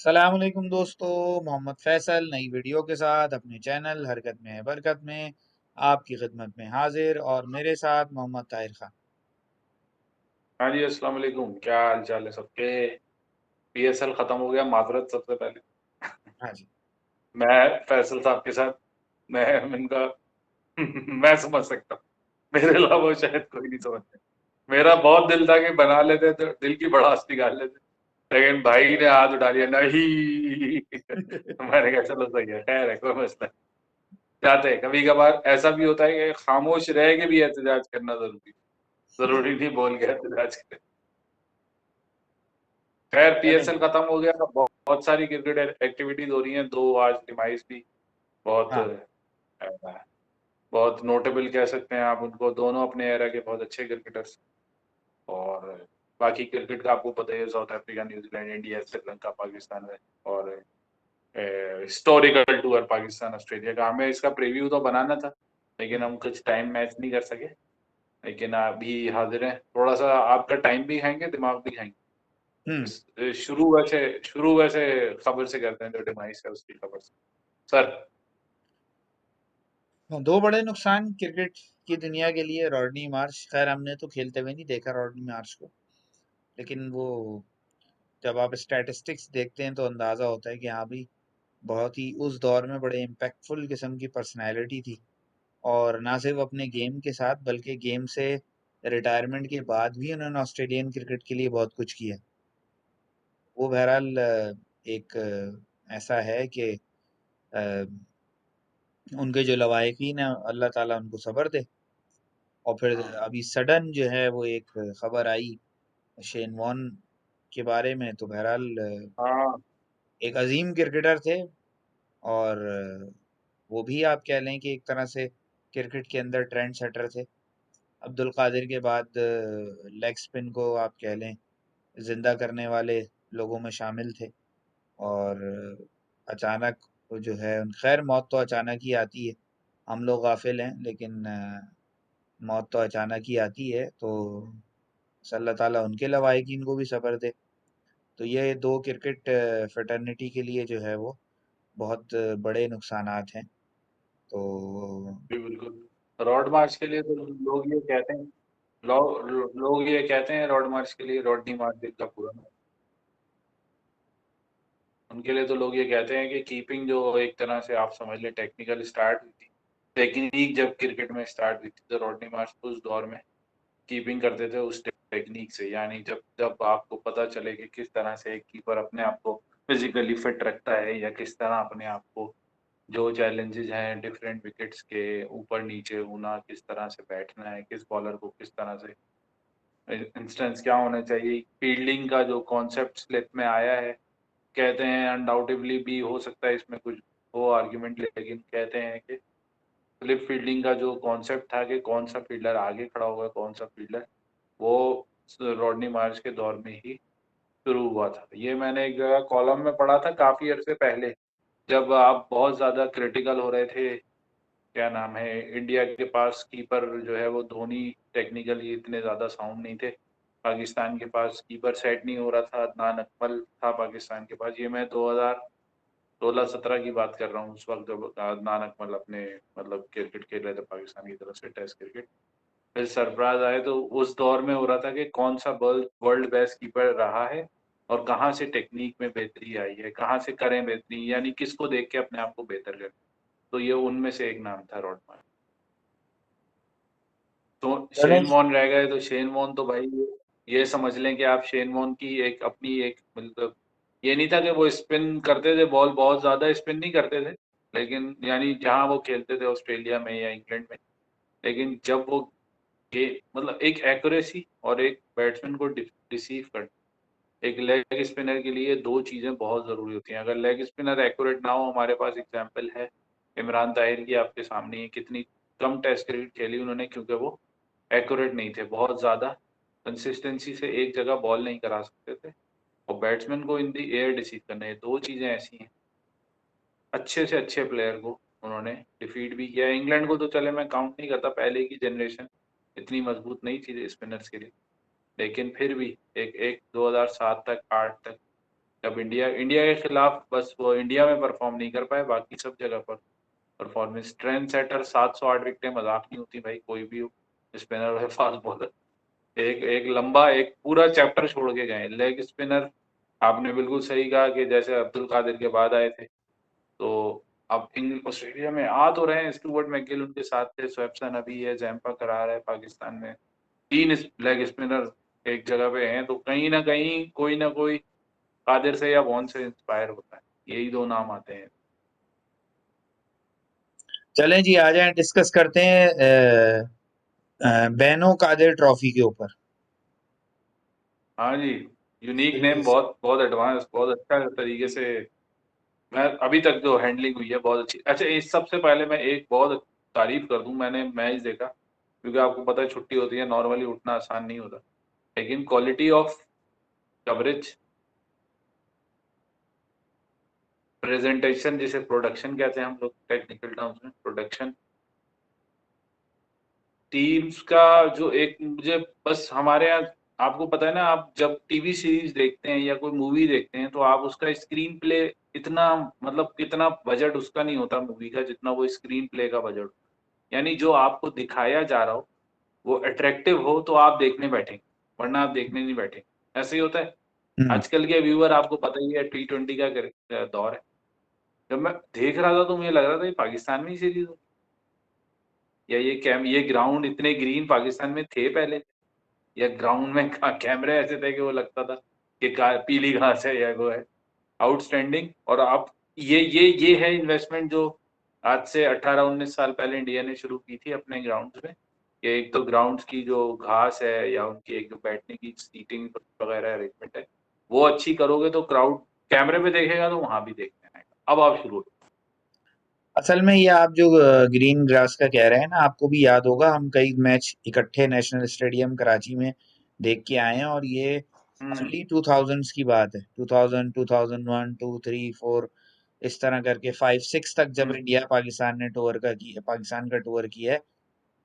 सलाम अलैकुम दोस्तों। मोहम्मद फैसल नई वीडियो के साथ अपने चैनल हरकत में है बरकत में आपकी खिदमत में हाजिर और मेरे साथ मोहम्मद ताहिर खान। हाँ जी, अस्सलाम वालेकुम। क्या हाल चाल है सबके? पीएसएल खत्म हो गया, माजरत सबसे पहले। हाँ जी। मैं फैसल साहब के साथ, मैं इनका मैं समझ सकता हूँ। मेरे अलावा शायद कोई नहीं समझता। मेरा बहुत दिल था कि बना लेते, तो दिल की भड़ास निकाल लेते, लेकिन भाई ने हाथ उठा लिया, नहीं। मैंने कहा चलो सही है, खैर है, कोई मसला नहीं। जाते हैं। कभी कभार ऐसा भी होता है कि खामोश रह के भी एहतजाज करना जरूरी नहीं बोल के एहतजाज करें। खैर, चलें पीएसएल जी। खत्म हो गया। बहुत सारी क्रिकेट एक्टिविटीज हो रही हैं। दो आज डिमाइस भी बहुत हाँ। बहुत नोटेबल कह सकते हैं आप उनको। दोनों अपने एरा के बहुत अच्छे क्रिकेटर्स। और बाकी क्रिकेट का आपको पता ही है, south Africa, New Zealand, India, Sri Lanka, Pakistan है। और हिस्टोरिकल टूर पाकिस्तान ऑस्ट्रेलिया का। हमें इसका प्रीव्यू तो बनाना था, लेकिन हम्म। हम कुछ टाइम मैच नहीं कर सके। लेकिन अभी हाजिर हैं। थोड़ा सा आपका टाइम भी खाएंगे, दिमाग भी खाएंगे। हम्म। शुरू वैसे खबर से करते हैं, जो डिवाइस है उसकी खबर से। सर। दो बड़े नुकसान क्रिकेट की दुनिया के लिए। रॉडनी मार्श, खैर हमने तो खेलते हुए नहीं देखा रॉडनी मार्श को, लेकिन वो जब आप स्टैटिस्टिक्स देखते हैं तो अंदाजा होता है कि हाँ भी बहुत ही उस दौर में बड़े इम्पैक्टफुल किस्म की पर्सनैलिटी थी। और ना सिर्फ अपने गेम के साथ बल्कि गेम से रिटायरमेंट के बाद भी उन्होंने ऑस्ट्रेलियन क्रिकेट के लिए बहुत कुछ किया। वो बहरहाल एक ऐसा है कि अ, उनके जो लवाहिकीन है अल्लाह ताला उनको सब्र दे। और फिर हाँ, अभी सडन जो है वो एक खबर आई शेन वॉन के बारे में, तो बहरहाल हाँ। एक अजीम क्रिकेटर थे। और वो भी आप कह लें कि एक तरह से क्रिकेट के अंदर ट्रेंड सेटर थे। अब्दुल कादिर के बाद लेग स्पिन को आप कह लें जिंदा करने वाले लोगों में शामिल थे। और अचानक वो जो है खैर मौत तो अचानक ही आती है। हम लोग गाफिल हैं, लेकिन मौत तो अचानक ही आती है। तो अल्लाह ताला उनके लवाहिकीन को भी सब्र दे। तो ये दो क्रिकेट फ्रेटर्निटी के लिए जो है वो बहुत बड़े नुकसानात हैं। तो जी बिल्कुल। रॉड मार्च के लिए तो लोग ये कहते हैं, लोग ये कहते हैं रॉड मार्च के लिए, रॉडनी मार्च का पूरा नाम। उनके लिए तो लोग ये कहते हैं कि कीपिंग जो एक तरह से आप समझ लें टेक्निकल स्टार्ट हुई थी, टेक्निक जब क्रिकेट में स्टार्ट हुई थी, तो रॉडनी मार्च उस दौर में कीपिंग करते थे उस टेक्निक से। यानी जब जब आपको पता चले कि किस तरह से एक कीपर अपने आप को फिजिकली फिट रखता है, या किस तरह अपने आप को, जो चैलेंजेस हैं डिफरेंट विकेट्स के ऊपर नीचे होना, किस तरह से बैठना है, किस बॉलर को किस तरह से इंस्टेंस क्या होना चाहिए, फील्डिंग का जो कॉन्सेप्ट स्लिप में आया है। कहते हैं अनडाउटेबली भी हो सकता है इसमें कुछ हो आर्ग्यूमेंट, लेकिन कहते हैं कि स्लिप फील्डिंग का जो कॉन्सेप्ट था कि कौन सा फील्डर आगे खड़ा होगा, कौन सा फील्डर, वो रॉडनी मार्च के दौर में ही शुरू हुआ था। ये मैंने एक जगह कॉलम में पढ़ा था काफी अरसे पहले, जब आप बहुत ज्यादा क्रिटिकल हो रहे थे। क्या नाम है, इंडिया के पास कीपर जो है वो धोनी टेक्निकली इतने ज्यादा साउंड नहीं थे। पाकिस्तान के पास कीपर सेट नहीं हो रहा था, अदनान अकमल था पाकिस्तान के पास। ये मैं 2016-17 की बात कर रहा हूँ, उस वक्त जब अदनान अकमल अपने मतलब क्रिकेट खेल रहे थे पाकिस्तान की तरफ से, टेस्ट क्रिकेट। फिर सरफराज आए, तो उस दौर में हो रहा था कि कौन सा वर्ल्ड बेस्ट कीपर रहा है, और कहाँ से टेक्निक में बेहतरी आई है, कहाँ से करें बेहतरी, यानी किसको देख के अपने आप को बेहतर करें। तो ये उनमें से एक नाम था रॉडमैन। तो चलें शेन जी। वॉन रह गए, तो शेन वॉन तो भाई ये समझ लें कि आप शेन वॉन की एक अपनी एक मतलब, ये नहीं था कि वो स्पिन करते थे, बॉल बहुत ज्यादा स्पिन नहीं करते थे, लेकिन यानी जहां वो खेलते थे ऑस्ट्रेलिया में या इंग्लैंड में, लेकिन जब वो मतलब एक एक्यूरेसी और एक बैट्समैन को डिसीव कर, एक लेग स्पिनर के लिए दो चीजें बहुत जरूरी होती हैं। अगर लेग स्पिनर एक्यूरेट ना हो, हमारे पास एग्जांपल है इमरान ताहिर की आपके सामने ही, कितनी कम टेस्ट क्रिकेट खेली उन्होंने, क्योंकि वो एक्यूरेट नहीं थे, बहुत ज़्यादा कंसिस्टेंसी से एक जगह बॉल नहीं करा सकते थे, और बैट्समैन को इन दी एयर डिसीव करना। ये दो चीज़ें ऐसी हैं, अच्छे से अच्छे प्लेयर को उन्होंने डिफीट भी किया। इंग्लैंड को तो चले मैं काउंट नहीं करता, पहले की जनरेशन इतनी मजबूत नहीं थी स्पिनर्स के लिए, लेकिन फिर भी एक एक 2007 तक 8 तक, जब इंडिया के खिलाफ बस वो इंडिया में परफॉर्म नहीं कर पाए, बाकी सब जगह पर परफॉर्मेंस। ट्रेंड सेटर 708 विकेटें मजाक नहीं होती भाई, कोई भी स्पिनर है फास्ट बॉलर। एक एक लंबा एक पूरा चैप्टर छोड़ के गए लेग स्पिनर। आपने बिल्कुल सही कहा कि जैसे अब्दुल कादिर के बाद आए थे, तो अब ऑस्ट्रेलिया में आ तो रहे हैं। स्टुअर्ट मैकगिल उनके साथ थे, स्वैप्सन अभी है, जैम्पा करार है पाकिस्तान में। 3 लेग स्पिनर एक जगह पे हैं, तो कहीं ना कोई कादिर से या वॉन से इंस्पायर होता है। यही 2 नाम आते हैं। चलें जी, आ जाएं, डिस्कस करते हैं बैनो कादिर ट्रॉफी के ऊपर। हाँ जी, यूनिक नेम, सीरीज। बहुत बहुत एडवांस, बहुत अच्छा तरीके से। मैं अभी तक जो हैंडलिंग हुई है बहुत अच्छी। अच्छा, इस सबसे पहले मैं एक बहुत तारीफ कर दूं, मैंने मैच देखा, क्योंकि आपको पता है छुट्टी होती है, नॉर्मली उठना आसान नहीं होता, लेकिन क्वालिटी ऑफ कवरेज, प्रेजेंटेशन, जिसे प्रोडक्शन कहते हैं हम लोग टेक्निकल टर्म्स में, प्रोडक्शन टीम्स का जो एक मुझे बस हमारे यहाँ, आपको पता है ना, आप जब टीवी सीरीज देखते हैं या कोई मूवी देखते हैं, तो आप उसका स्क्रीन प्ले इतना, मतलब कितना बजट उसका नहीं होता मूवी का, जितना वो स्क्रीन प्ले का बजट। यानी जो आपको दिखाया जा रहा हो वो अट्रैक्टिव हो तो आप देखने बैठेंगे, वरना आप देखने नहीं बैठेंगे। ऐसे ही होता है। हम्म। आजकल के व्यूअर, आपको पता ही है, T20 का दौर है। जब मैं देख रहा था तो मुझे लग रहा था ये पाकिस्तान में ही सीरीज हो, या ये ग्राउंड इतने ग्रीन पाकिस्तान में थे पहले, या ग्राउंड में कैमरे ऐसे थे कि वो लगता था कि पीली घास है या वो है। आउटस्टैंडिंग। और आप ये है इन्वेस्टमेंट जो आज से 18-19 साल पहले इंडिया ने शुरू की थी अपने ग्राउंड्स में, कि एक तो ग्राउंड्स की जो घास है या उनकी एक जो बैठने की सीटिंग वगैरह अरेंजमेंट है, वो अच्छी करोगे तो क्राउड कैमरे पे देखेगा, तो वहां भी देखने आएगा। अब आप शुरू। असल में ये आप जो ग्रीन ग्रास का कह रहे हैं ना, आपको भी याद होगा, हम कई मैच इकट्ठे नेशनल स्टेडियम कराची में देख के आए हैं, और ये हम्म। अर्ली 2000s की बात है। 2000, 2001, 2, 3, 4, इस तरह करके 5, 6 तक जब हम्म। इंडिया पाकिस्तान ने टूर का किया, पाकिस्तान का टूर किया है,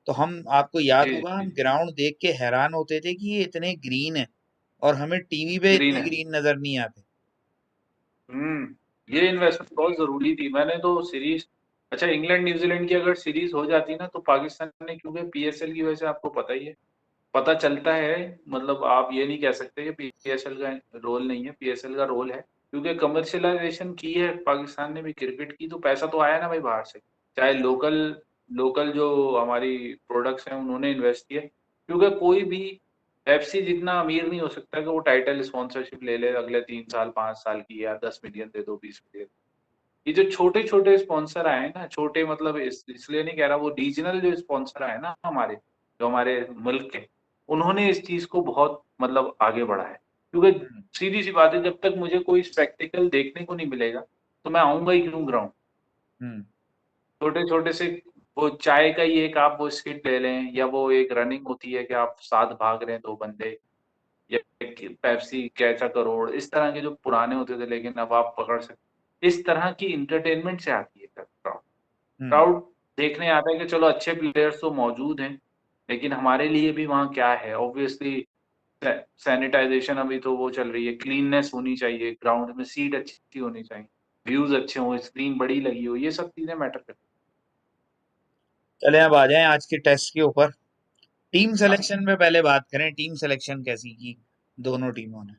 तो हम, आपको याद जी होगा, हम जी। ग्राउंड देख के हैरान होते थे कि ये इतने ग्रीन है, और हमें टीवी पे ग्रीन इतने है। ग्रीन नजर नहीं आते। ये इन्वेस्टमेंट बहुत जरूरी थी। मैंने तो सीरीज, अच्छा इंग्लैंड न्यूजीलैंड की अगर सीरीज हो जाती ना, तो पाकिस्तान ने, क्योंकि पीएसएल की वजह से आपको पता ही है, पता चलता है, मतलब आप ये नहीं कह सकते कि पीएसएल का रोल नहीं है, पीएसएल का रोल है, क्योंकि कमर्शियलाइजेशन की है पाकिस्तान ने भी क्रिकेट की, तो पैसा तो आया ना भाई बाहर से, चाहे लोकल लोकल जो हमारी प्रोडक्ट्स हैं उन्होंने इन्वेस्ट किया, क्योंकि कोई भी एफसी जितना अमीर नहीं हो सकता कि वो टाइटल स्पॉन्सरशिप ले ले अगले 3 साल 5 साल की, या 10 मिलियन दे दो, 20 मिलियन। ये जो छोटे छोटे स्पॉन्सर आए हैं ना, छोटे मतलब इसलिए नहीं कह रहा, वो रीजनल जो स्पॉन्सर आए ना हमारे, जो हमारे मुल्क के, उन्होंने इस चीज को बहुत मतलब आगे बढ़ा है। क्योंकि हम्म। सीधी सी बात है, जब तक मुझे कोई स्पेक्टिकल देखने को नहीं मिलेगा, तो मैं आऊंगा ही क्यों ग्राउंड। हम्म। छोटे छोटे से, वो चाय का ही एक आप वो स्किट ले लें, या वो एक रनिंग होती है कि आप साथ भाग रहे हैं 2 बंदे, या पेप्सी कैचा करोड़, इस तरह के जो पुराने होते थे, लेकिन अब आप पकड़ सकते, इस तरह की इंटरटेनमेंट से आती है क्राउड। हम्म। क्राउड देखने आता है कि चलो अच्छे प्लेयर्स तो मौजूद हैं, लेकिन हमारे लिए भी वहाँ क्या है, ऑब्वियसली सैनिटाइजेशन अभी तो वो चल रही है, क्लीननेस होनी चाहिए, ग्राउंड में सीट अच्छी होनी चाहिए, व्यूज अच्छे हों, स्क्रीन बड़ी लगी हो, ये सब चीजें मैटर करती चले, अब आ जाएं आज के टेस्ट के ऊपर। टीम हैं। सिलेक्शन में पहले बात करें, टीम सिलेक्शन कैसी की दोनों टीमों ने?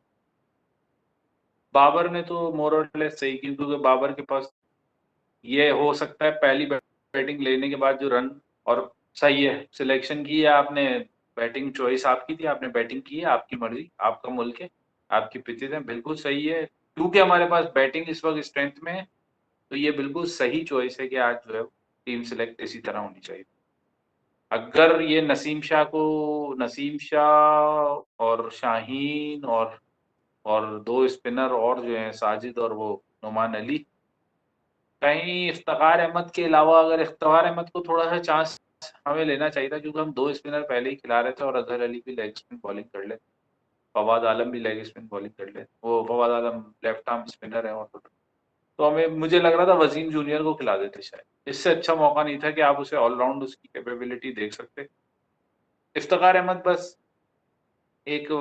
बाबर ने तो मोर और लेस सही की, क्योंकि बाबर के पास ये हो सकता है पहली बैटिंग लेने के बाद जो रन, और सही है सिलेक्शन की है आपने, बैटिंग चॉइस आपकी थी, आपने बैटिंग की है, आपकी मर्जी, आपका मुल्क है, आपकी पिचेज है, बिल्कुल सही है, क्योंकि हमारे पास बैटिंग इस वक्त स्ट्रेंथ में है, तो ये बिल्कुल सही चॉइस है कि आज जो है टीम सिलेक्ट इसी तरह होनी चाहिए। अगर ये नसीम शाह और शाहीन और 2 स्पिनर और जो हैं, साजिद और वो नुमान अली, कहीं इफ्तिखार अहमद के अलावा, अगर इफ्तिखार अहमद को थोड़ा सा चांस हमें लेना चाहिए था, क्योंकि हम 2 स्पिनर पहले ही खिला रहे थे, और अजहर अली भी लेग स्पिन बॉलिंग कर ले, फवाद आलम भी लेग स्पिन बॉलिंग कर ले, वो फवाद आलम लेफ्ट आर्म स्पिनर है, और तो हमें, मुझे लग रहा था वसीम जूनियर को खिला देते शायद, इससे अच्छा मौका नहीं था कि आप उसे ऑलराउंड उसकी कैपेबिलिटी देख सकते। इफ्तिखार अहमद बस एक,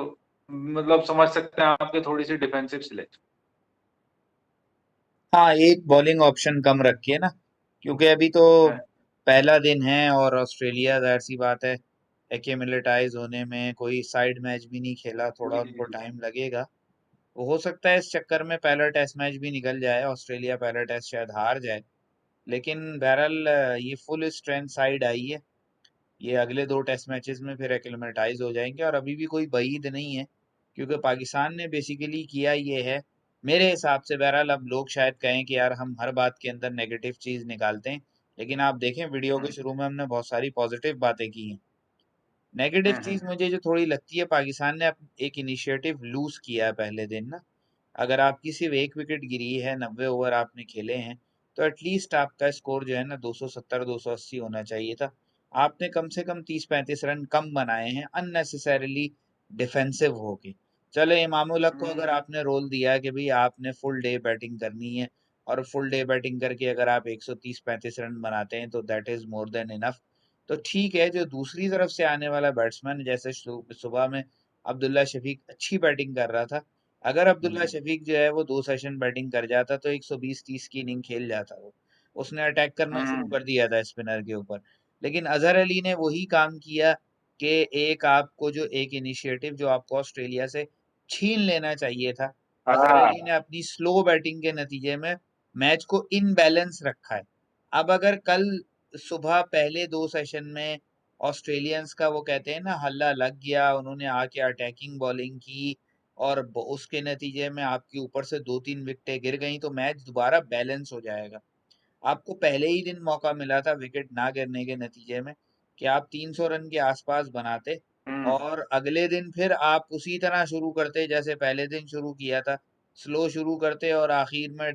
मतलब समझ सकते हैं आपके थोड़ी सी डिफेंसिव सिलेक्शन। हाँ, एक बॉलिंग ऑप्शन कम रखिए ना, क्योंकि अभी तो हाँ, पहला दिन है और ऑस्ट्रेलिया जाहिर सी बात है एक्लिमेटाइज होने में, कोई साइड मैच भी नहीं खेला, थोड़ा जी, जी, उनको जी। टाइम लगेगा। वो हो सकता है इस चक्कर में पहला टेस्ट मैच भी निकल जाए, ऑस्ट्रेलिया पहला टेस्ट शायद हार जाए। लेकिन बहरहाल ये फुल स्ट्रेंथ साइड आई है, ये अगले 2 टेस्ट मैचेस में फिर एक्लिमेटाइज हो जाएंगे, और अभी भी कोई बईद नहीं है, क्योंकि पाकिस्तान ने बेसिकली किया ये है मेरे हिसाब से। बहरहाल अब लोग शायद कहें कि यार हम हर बात के अंदर नेगेटिव चीज निकालते हैं, लेकिन आप देखें वीडियो के हुँ, शुरू में हमने बहुत सारी पॉजिटिव बातें की हैं। नेगेटिव हुँ, चीज हुँ, मुझे जो थोड़ी लगती है, पाकिस्तान ने एक इनिशिएटिव लूज किया है पहले दिन ना। अगर आपकी सिर्फ एक विकेट गिरी है, 90 ओवर आपने खेले हैं, तो एटलीस्ट आपका स्कोर जो है ना 270 280 होना चाहिए था। आपने कम से कम 30 35 रन कम बनाए हैं अननेसेसरीली डिफेंसिव होके। चले इमामुल हक को अगर हुँ, आपने रोल दिया है कि भाई आपने फुल डे बैटिंग करनी है, और फुल डे बैटिंग करके अगर आप 130 35 रन बनाते हैं तो that is more than enough. तो ठीक है, जो दूसरी तरफ से आने वाला बैट्समैन जैसे सुबह में अब्दुल्ला शफीक अच्छी बैटिंग कर रहा था, अगर अब्दुल्ला हुँ, शफीक जो है वो 2 सेशन बैटिंग कर जाता तो 120 30 की इनिंग खेल जाता वो। उसने अटैक करना शुरू हुँ, कर दिया था स्पिनर के ऊपर। लेकिन अजहर अली ने वही काम किया कि एक आपको जो एक इनिशिएटिव जो आपको ऑस्ट्रेलिया से छीन लेना चाहिए था, अजहर हाँ, अली ने अपनी स्लो बैटिंग के नतीजे में मैच को इनबैलेंस रखा है। अब अगर कल सुबह पहले 2 सेशन में ऑस्ट्रेलियंस का वो कहते हैं ना हल्ला लग गया, उन्होंने आके अटैकिंग बॉलिंग की, और उसके नतीजे में आपके ऊपर से 2 3 विकेटें गिर गई, तो मैच दोबारा बैलेंस हो जाएगा। आपको पहले ही दिन मौका मिला था विकेट ना गिरने के नतीजे में कि आप 300 रन के आसपास बनाते, हुँ, और अगले दिन फिर आप उसी तरह शुरू करते जैसे पहले दिन शुरू किया था, स्लो शुरू करते और आखिर में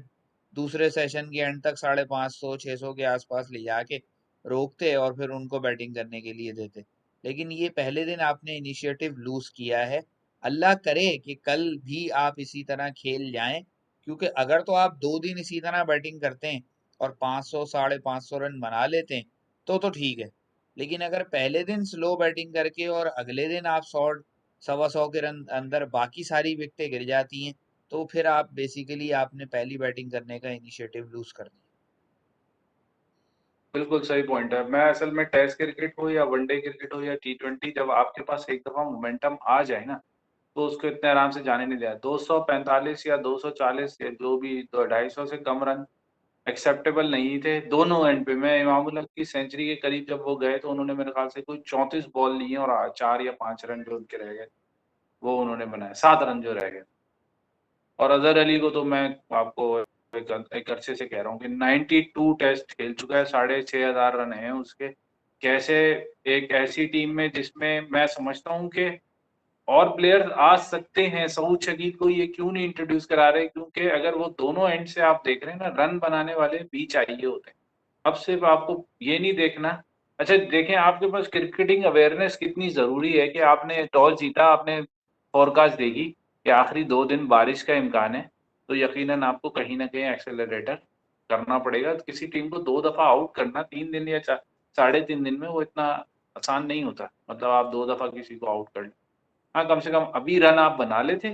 दूसरे सेशन के एंड तक 550 600 के आसपास ले जाके रोकते और फिर उनको बैटिंग करने के लिए देते। लेकिन ये पहले दिन आपने इनिशिएटिव लूज किया है। अल्लाह करे कि कल भी आप इसी तरह खेल जाएं, क्योंकि अगर तो आप 2 दिन इसी तरह बैटिंग करते हैं और 500 550 रन बना लेते हैं तो ठीक है। लेकिन अगर पहले दिन स्लो बैटिंग करके और अगले दिन आप 100 सवा 100 के रन अंदर बाकी सारी विकेटें गिर जाती हैं, तो फिर आप बेसिकली आपने पहली बैटिंग करने का इनिशिएटिव लूज कर दिया। बिल्कुल सही पॉइंट है। मैं असल में टेस्ट क्रिकेट हो या वनडे क्रिकेट हो या टी20, जब आपके पास एक दफ़ा मोमेंटम आ जाए ना, तो उसको इतने आराम से जाने नहीं दिया। 245 या 240 या जो भी 250 से कम रन एक्सेप्टेबल नहीं थे दोनों एंड पे। मैं इमामुल हक की सेंचुरी के करीब जब वो गए तो उन्होंने मेरे ख़्याल से कोई 34 बॉल ली हैं और 4 या 5 रन जो उनके रह गए, वो उन्होंने बनाए, 7 रन जो रह गए। और अज़हर अली को तो मैं आपको एक अरसे से कह रहा हूँ कि 92 टेस्ट खेल चुका है, 6500 रन हैं उसके। कैसे एक ऐसी टीम में जिसमें मैं समझता हूँ कि और प्लेयर्स आ सकते हैं, सऊद शकील को ये क्यों नहीं इंट्रोड्यूस करा रहे? क्योंकि अगर वो दोनों एंड से आप देख रहे हैं ना, रन बनाने वाले भी चाहिए होते हैं। अब सिर्फ आपको ये नहीं देखना। अच्छा देखें, आपके पास क्रिकेटिंग अवेयरनेस कितनी ज़रूरी है कि आपने टॉस जीता, आपने फ़ोरकास्ट देखी कि आखिरी 2 दिन बारिश का इम्कान है, तो यकीनन आपको कहीं न कहीं एक्सेलरेटर करना पड़ेगा। किसी टीम को 2 दफ़ा आउट करना 3 दिन या साढ़े 3 दिन में, वो इतना आसान नहीं होता। मतलब आप 2 दफ़ा किसी को आउट कर लें। हाँ, कम से कम अभी रन आप बना लेते,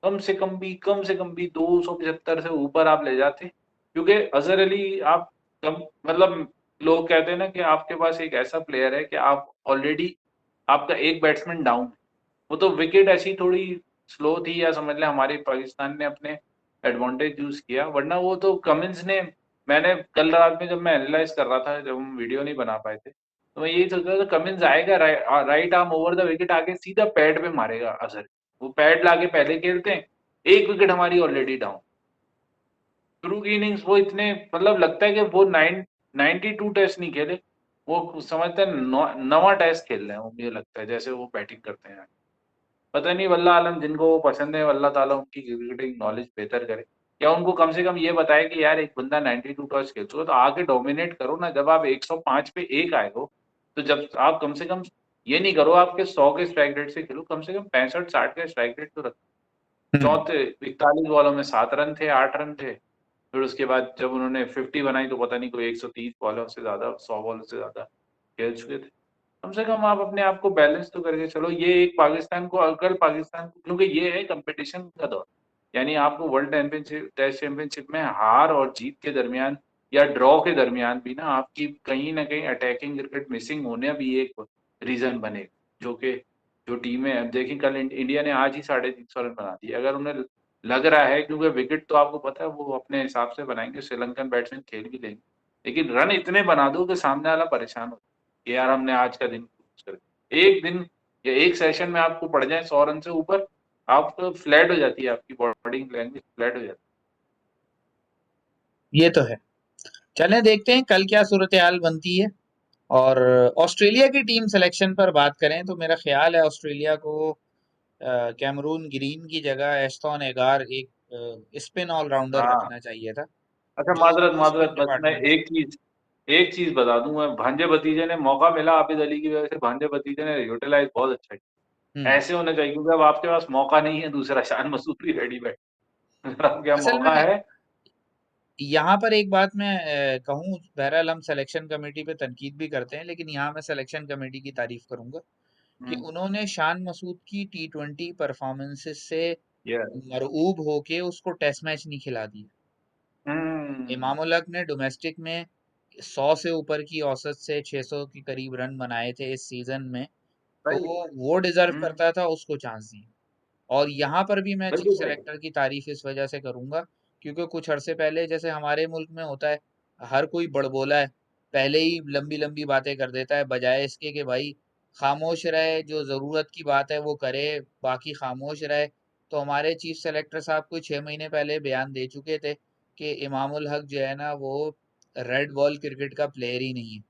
कम से कम भी 275 से ऊपर आप ले जाते। क्योंकि अज़हर अली आप कम मतलब लोग कहते हैं ना कि आपके पास एक ऐसा प्लेयर है कि आप ऑलरेडी आपका एक बैट्समैन डाउन है। वो तो विकेट ऐसी थोड़ी स्लो थी, या समझ लें हमारे पाकिस्तान ने अपने एडवांटेज यूज़ किया, वरना वो तो कमिंस ने, मैंने कल रात में जब मैं एनालाइज़ कर रहा था, जब हम वीडियो नहीं बना पाए थे, तो मैं यही सोच रहा था कमिंस आएगा right arm over the wicket आके सीधा पैड पे मारेगा अज़हर। वो पैड लाके पहले खेलते हैं, 1 विकेट हमारी ऑलरेडी डाउन। शुरू की इनिंग्स वो इतने, मतलब लगता है कि वो 92 टेस्ट नहीं खेले, वो समझते हैं 9वाँ टेस्ट खेल रहे हैं वो, मुझे लगता है जैसे वो बैटिंग करते हैं। पता नहीं, वल्लाह आलम, जिनको वो पसंद है अल्लाह ताला उनकी क्रिकेटिंग नॉलेज बेहतर करे, या उनको कम से कम ये बताए कि यार एक बंदा 92 टेस्ट खेल चुका है तो आके डोमिनेट करो ना। जब आप 105 पे 1 आए हो, तो जब आप कम से कम ये नहीं करो आपके 100 के स्ट्राइक रेट से खेलो, कम से कम 65-60 का स्ट्राइक रेट तो रखो। हम्म। चौथे 41 बॉलों में 7 रन थे, 8 रन थे। फिर उसके बाद जब उन्होंने 50 बनाई तो पता नहीं कोई 130 बॉलों से ज़्यादा, 100 बॉलों से ज़्यादा खेल चुके थे। कम से कम आप अपने आप को बैलेंस तो करके चलो। ये एक पाकिस्तान को, अगर पाकिस्तान को, क्योंकि ये है कंपटीशन का दौर। यानी आपको वर्ल्ड चैंपियनशिप टेस्ट चैंपियनशिप में हार और जीत के दरमियान या ड्रॉ के दरमियान भी ना आपकी कहीं ना कहीं अटैकिंग क्रिकेट मिसिंग होने भी एक रीजन बने, जो कि जो टीमें अब देखिए कल इंडिया ने आज ही 350 रन बना दिए। अगर उन्हें लग रहा है, क्योंकि विकेट तो आपको पता है वो अपने हिसाब से बनाएंगे, श्रीलंकन बैट्समैन खेल भी लेंगे, लेकिन रन इतने बना दो कि सामने वाला परेशान हो कि यार हमने आज का दिन lose कर दिया। एक दिन या एक सेशन में आपको पड़ जाए 100 रन से ऊपर, आप तो फ्लैट हो जाती है, आपकी बॉडी लैंग्वेज फ्लैट हो जाती ये तो है। चलें देखते हैं कल क्या सूरत हाल बनती है। और ऑस्ट्रेलिया की टीम सिलेक्शन पर बात करें तो मेरा ख्याल है ऑस्ट्रेलिया को कैमरून ग्रीन की जगह एस्टन एगार एक स्पिन है। ऑलराउंडर हाँ, रखना चाहिए था, अच्छा, जो माजरत उनको माजरत, स्पिन बस मैं डिपार्टमेंट से। एक चीज बता दूं, मैं भांजे भतीजे ने मौका मिला आबिद अली की वजह से, भांजे भतीजे ने यूटिलाइज बहुत अच्छा किया। हम्म। ऐसे होना चाहिए, क्योंकि अब आपके पास मौका नहीं है दूसरा, शान मसूद भी रेडी बैठे अगर आपके यहाँ असल मौका में है। यहाँ पर एक बात मैं कहूँ, बहरहाल हम सिलेक्शन कमेटी पे तनकीद भी करते हैं, लेकिन यहाँ मैं सिलेक्शन कमेटी की तारीफ करूंगा कि हम्म। उन्होंने शान मसूद की T20 परफॉर्मेंसेस से यस। मरऊब होके उसको टेस्ट मैच नहीं खिला दिया। हम्म। इमामुल हक ने डोमेस्टिक में 100 से ऊपर की औसत से 600 के करीब रन बनाए थे इस सीजन में, तो सही। वो डिजर्व हम्म। करता था, उसको चांस दिए। और यहाँ पर भी मैं चीफ बिल्कुल सही। सेलेक्टर की तारीफ इस वजह से करूंगा क्योंकि कुछ अरसे पहले जैसे हमारे मुल्क में होता है, हर कोई बड़बोला है, पहले ही लंबी लंबी बातें कर देता है, बजाय इसके कि भाई खामोश रहे, जो जरूरत की बात है वो करे, बाकी खामोश रहे। तो हमारे चीफ सेलेक्टर साहब कोई 6 महीने पहले बयान दे चुके थे कि इमामुल हक जो है ना वो रेड बॉल क्रिकेट का प्लेयर ही नहीं है।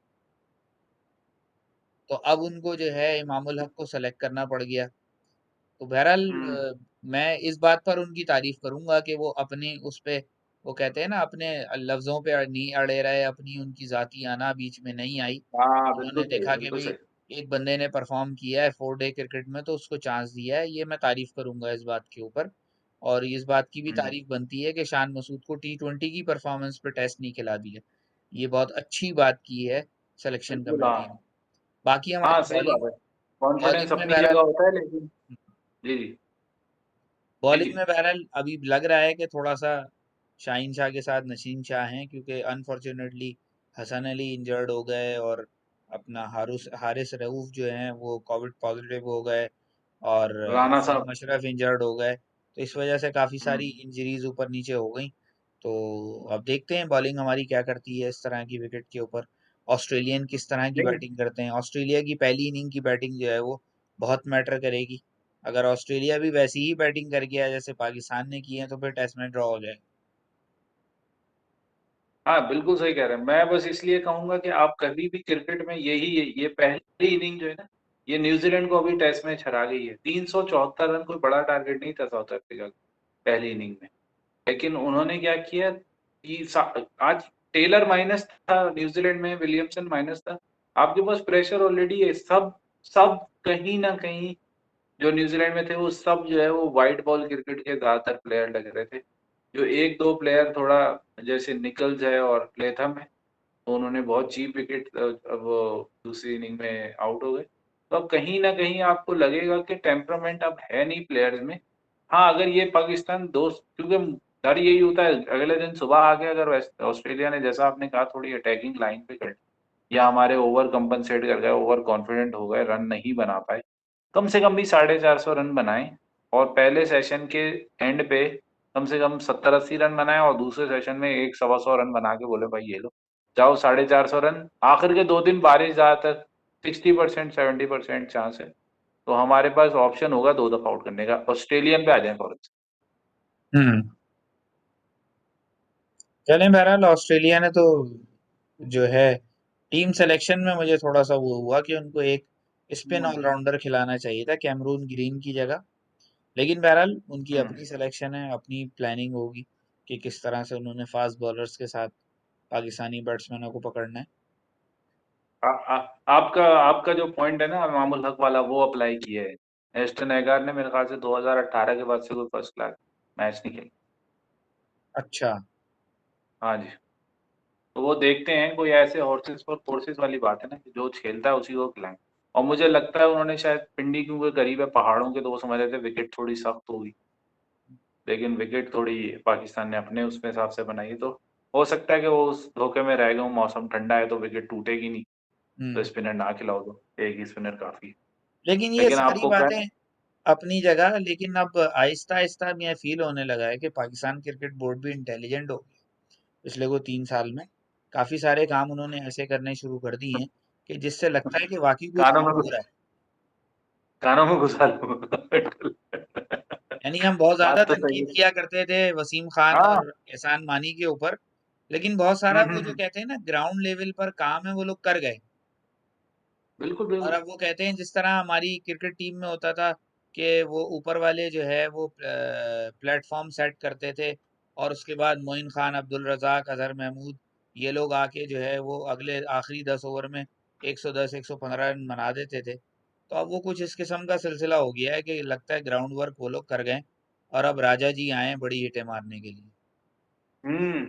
तो अब उनको जो है इमामुल हक को सेलेक्ट करना पड़ गया। तो बहरहाल हम्म। मैं इस बात पर उनकी तारीफ करूंगा कि वो अपनी उस पे, वो कहते हैं ना, अपने लफ्जों पे नहीं अड़े रहे, अपनी उनकी जाती आना बीच में नहीं आई। हाँ, उन्होंने बिल्कुल सही, देखा कि बिल्कुल भाई सही। एक बंदे ने परफॉर्म किया है 4 डे क्रिकेट में तो उसको चांस दिया है, ये मैं तारीफ करूंगा इस बात के ऊपर। और इस बात की भी हम्म। तारीफ बनती है कि शान मसूद को T20 की परफॉर्मेंस पे टेस्ट नहीं खिला दिया। ये बहुत अच्छी बात की है सिलेक्शन बिल्कुल। कमेटी ने। हाँ। बाकी हाँ, हमारी सही बात बॉलिंग, है। कॉन्फिडेंस बॉलिंग में अपनी जगह बहरहाल होता है, लेकिन जी जी जी बॉलिंग जी। में बहरहाल अभी लग रहा है कि थोड़ा सा शाहीन शाह के साथ नसीम शाह हैं, क्योंकि अनफॉर्चुनेटली हसन अली इंजर्ड हो गए और अपना हारुस हारिस रऊफ जो हैं वो कोविड पॉजिटिव हो गए, और राणा नसीम साहब। अशरफ इंजर्ड हो गए। तो इस वजह से काफ़ी सारी हम्म। इंजरीज ऊपर नीचे हो गई। तो अब देखते हैं बॉलिंग हमारी क्या करती है इस तरह की विकेट के ऊपर। ऑस्ट्रेलियन किस तरह की नहीं। बैटिंग करते हैं, ऑस्ट्रेलिया की पहली इनिंग की बैटिंग जो है वो बहुत मैटर करेगी। अगर ऑस्ट्रेलिया भी वैसी ही बैटिंग कर गया जैसे पाकिस्तान ने की है तो फिर टेस्ट में ड्रॉ हो जाए। हाँ, बिल्कुल सही कह रहे हैं। मैं बस इसलिए कहूंगा कि आप कभी भी क्रिकेट में यही ये पहली इनिंग जो है ना, ये न्यूजीलैंड को अभी टेस्ट मैच हरा गई है। 374 रन कोई बड़ा टारगेट नहीं था साउथ अफ्रीका का पहली इनिंग में, लेकिन उन्होंने क्या किया कि आज टेलर माइनस था न्यूजीलैंड में, विलियमसन माइनस था। आपके पास प्रेशर ऑलरेडी है, सब सब कहीं ना कहीं जो न्यूजीलैंड में थे वो सब जो है वो व्हाइट बॉल क्रिकेट के ज्यादातर प्लेयर लग रहे थे। जो एक दो प्लेयर थोड़ा जैसे निकल्स है और प्लेथम है, तो उन्होंने बहुत चीप विकेट अब दूसरी इनिंग में आउट हो गए। तो अब कहीं ना कहीं आपको लगेगा कि टेम्परामेंट अब है नहीं प्लेयर्स में। हाँ, अगर ये पाकिस्तान दोस्त, क्योंकि डर यही होता है अगले दिन सुबह आके अगर वेस्ट ऑस्ट्रेलिया ने, जैसा आपने कहा, थोड़ी अटैकिंग लाइन पे कर, या हमारे ओवर कंपनसेट कर गए, ओवर कॉन्फिडेंट हो गए, रन नहीं बना पाए, कम से कम भी 450 रन बनाएं, और पहले सेशन के एंड पे कम से कम 70-80 रन बनाएं, और दूसरे सेशन में 100-125 रन बना के बोले भाई ये लो, जाओ 450 रन। आखिर के 2 दिन बारिश, ज्यादातर 60% 70% चांस है, तो हमारे पास ऑप्शन होगा 2 दफा आउट करने का। ऑस्ट्रेलियन पे आ जाए फौरन से। हम्म। चलें बहरहाल ऑस्ट्रेलिया ने तो जो है टीम सिलेक्शन में मुझे थोड़ा सा वो हुआ कि उनको एक स्पिन हम्म। ऑलराउंडर खिलाना चाहिए था कैमरून ग्रीन की जगह। लेकिन बहरहाल उनकी हम्म। अपनी सिलेक्शन है, अपनी प्लानिंग होगी कि किस तरह से उन्होंने फास्ट बॉलर्स के साथ पाकिस्तानी बैट्समैनों को पकड़ना है। आपका आपका जो पॉइंट है ना मामूल हक वाला, वो अप्लाई किया है एस्टन एगार ने, मेरे ख्याल से 2018 के बाद से कोई फर्स्ट क्लास मैच नहीं खेला। अच्छा। हाँ जी। तो वो देखते हैं, कोई ऐसे हॉर्सेस फॉर कोर्सेज वाली बात है ना कि जो खेलता है उसी को खिलाएं। और मुझे लगता है उन्होंने शायद पिंडी, क्योंकि करीब है पहाड़ों के, तो वो समझ रहे थे विकेट थोड़ी सख्त होगी, लेकिन विकेट थोड़ी पाकिस्तान ने अपने उसमें हिसाब से बनाई, तो हो सकता है कि वो उस धोखे में रह गए, मौसम ठंडा है तो विकेट टूटेगी नहीं, तो हम्म। स्पिनर ना खिलाओ, तो एक ही स्पिनर काफी है। लेकिन ये लेकिन सारी आपको क्या बातें है। अपनी जगह, लेकिन अब आहिस्ता आहिस्ता यह फील होने लगा है कि पाकिस्तान क्रिकेट बोर्ड भी इंटेलिजेंट हो गया पिछले को 3 साल में। काफी सारे काम उन्होंने ऐसे करने शुरू कर दिए हैं कि जिससे लगता है कि वाकई कोई कानों काम में हो रहा है। कानों में घुसा लो। यानी हम बहुत ज्यादा बात तो सही तनकीद है। किया करते थे वसीम खान हाँ। और एहसान मानी के ऊपर, लेकिन बहुत सारा वो जो हम्म। कहते हैं ना ग्राउंड लेवल पर काम है वो लोग कर गए। बिल्कुल और बिल्कुल। अब वो कहते हैं जिस तरह हमारी क्रिकेट टीम में होता था कि वो ऊपर वाले जो है वो प्लेटफॉर्म सेट करते थे, और उसके बाद मोइन खान, अब्दुल रजाक, अजहर महमूद, ये लोग आके जो है वो अगले आखिरी 10 ओवर में 110 115 रन बना देते थे। तो अब वो कुछ इस किस्म का सिलसिला हो गया है कि लगता है ग्राउंड वर्क वो लोग कर गए, और अब राजा जी आए हैं बड़ी हिटें मारने के लिए। हम्म।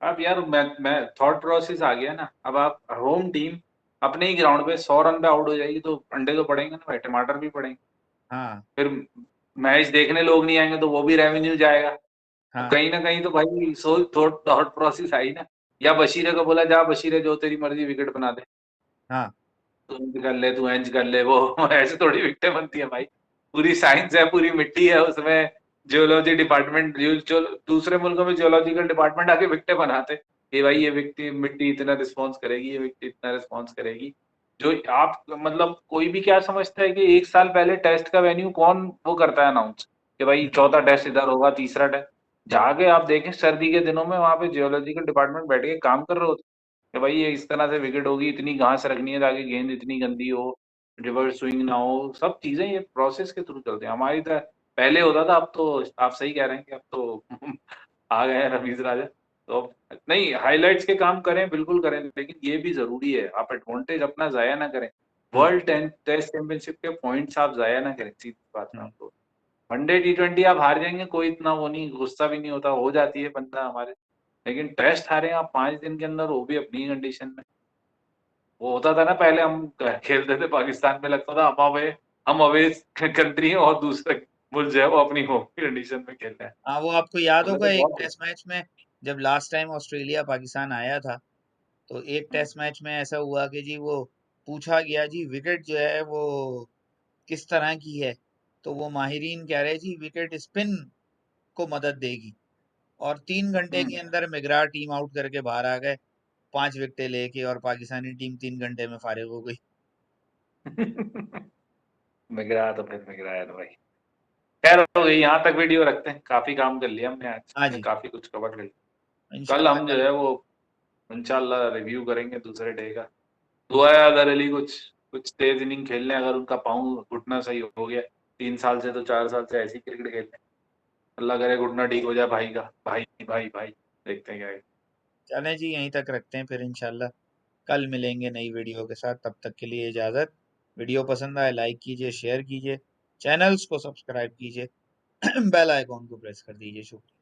अब यार मैं थॉट प्रोसेस आ गया ना, अब आप होम टीम अपने ही ग्राउंड पे 100 रन पे आउट हो जाएगी तो अंडे तो पड़ेंगे ना भाई, टमाटर भी पड़ेंगे। हाँ। फिर मैच देखने लोग नहीं आएंगे तो वो भी रेवेन्यू जाएगा। तो हाँ। कहीं ना कहीं तो भाई सोच थॉट थॉट प्रोसेस आई ना। या बशीरे को बोला, जा बशीरे जो तेरी मर्जी विकेट बना दे, हाँ। तू इंज कर ले, तू इंज कर ले, वो ऐसे थोड़ी विकेटें बनती है भाई। पूरी साइंस है, पूरी मिट्टी है उसमें। जियोलॉजी डिपार्टमेंट, जो दूसरे मुल्कों में जियोलॉजिकल डिपार्टमेंट आके विकेटें बनाते कि भाई ये विकेट मिट्टी इतना रिस्पॉन्स करेगी, ये विकेट इतना रिस्पॉन्स करेगी। जो आप मतलब कोई भी क्या समझता है कि 1 साल पहले टेस्ट का वेन्यू कौन वो करता है अनाउंस, कि भाई हम्म। चौथा टेस्ट इधर होगा, तीसरा टेस्ट। जाके आप देखें सर्दी के दिनों में वहां पे जियोलॉजिकल डिपार्टमेंट बैठ के काम कर रहे होते कि भाई ये इस तरह से विकेट होगी, इतनी घास रखनी है ताकि गेंद इतनी गंदी हो, रिवर्स स्विंग ना हो, सब चीजें ये प्रोसेस के थ्रू चलते हैं हमारी तरह। पहले होता था, अब तो आप सही कह रहे हैं कि अब तो आ गए हैं रमीज राजा। तो नहीं, हाइलाइट्स के काम करें, बिल्कुल करें, लेकिन ये भी जरूरी है आप एडवांटेज अपना जाया ना करें। हम्म। वर्ल्ड टेस्ट चैंपियनशिप के पॉइंट्स आप जाया ना करें, सीधी बात है हम्म। आपको। वनडे T20 आप हार जाएंगे, कोई इतना वो नहीं, गुस्सा भी नहीं होता, हो जाती है बंदा हमारे। लेकिन टेस्ट हारे आप 5 दिन के अंदर, वो भी अपनी कंडीशन में। वो होता था ना पहले, हम खेलते थे पाकिस्तान में, लगता था हम अवे कंट्री है और दूसरा मुल्क जो है वो अपनी होम कंडीशन में खेल रहे हैं। हाँ, वो आपको याद हमने होगा तो एक बहुत टेस्ट मैच में जब लास्ट टाइम ऑस्ट्रेलिया पाकिस्तान आया था, तो एक टेस्ट मैच में ऐसा हुआ कि जी वो पूछा गया जी विकेट जो है वो किस तरह की है, तो वो माहिरीन कह रहे जी विकेट स्पिन को मदद देगी, और 3 घंटे के हम्म। अंदर मिगरा टीम आउट करके बाहर आ गए 5 विकेटें लेके, और पाकिस्तानी टीम 3 घंटे में फारिग हो गई। मिगरा तो फिर मिगरा है तो भाई। खैर हो गई, यहाँ तक वीडियो रखते हैं, काफी काम कर लिया हमने हाँ आज, जी। काफी कुछ कवर कर लिया। कल इंशाल्लाह हम जो कल। है वो इंशाल्लाह रिव्यू करेंगे दूसरे डे का। दुआ है अगर अली कुछ कुछ तेज इनिंग खेलने, अगर उनका पाँव घुटना सही हो गया, 3 साल से तो 4 साल से ऐसी क्रिकेट खेलते हैं, अल्लाह करे घुटना ठीक हो जाए भाई का, भाई भाई भाई, देखते हैं क्या है। चलें जी, यहीं तक रखते हैं फिर इंशाल्लाह कल मिलेंगे नई वीडियो के साथ। तब तक के लिए इजाज़त। वीडियो पसंद आए लाइक कीजिए, शेयर कीजिए, चैनल्स को सब्सक्राइब कीजिए, बेल आइकॉन को प्रेस कर दीजिए। शुक्रिया।